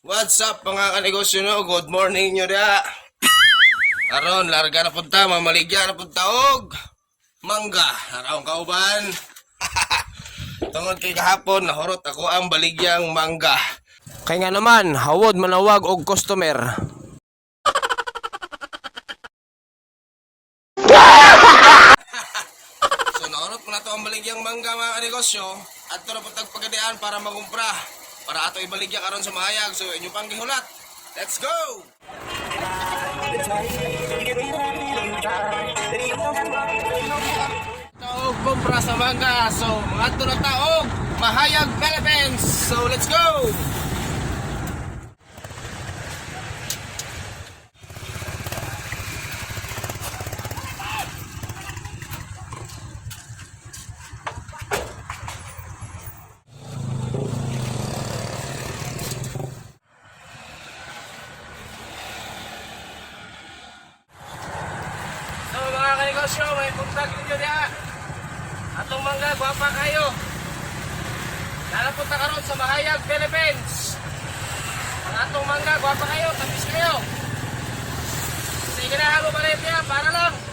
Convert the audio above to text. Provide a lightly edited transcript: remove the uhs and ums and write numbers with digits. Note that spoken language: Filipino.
What's up mga kanegosyo no? Good morning nyo dia. Aron, larga na punta, mamaligya na punta og mangga. Aron kauban. Tungod kay kahapon, nahurot ako ang baligyang mangga. Kaya nga naman, hawod manawag og customer. So nahurot mo na to ang baligyang mangga mga kanegosyo. At ito na puntag pagadian para magumpra. Para ato ibaligya karon sa mahayag. So inyo pang gihulat. Let's go! Taog kumpra sa mangga. So mga ito na taog mahayag Philippines. So let's go! So mga kanegosyo, may puntag ninyo diha. Atong mangga, gwapa kayo. Nalapunta karon sa Mahayag, Philippines. Ang atong mangga, gwapa kayo, tapis kayo. Sige na, halo pa rin diha, para lang.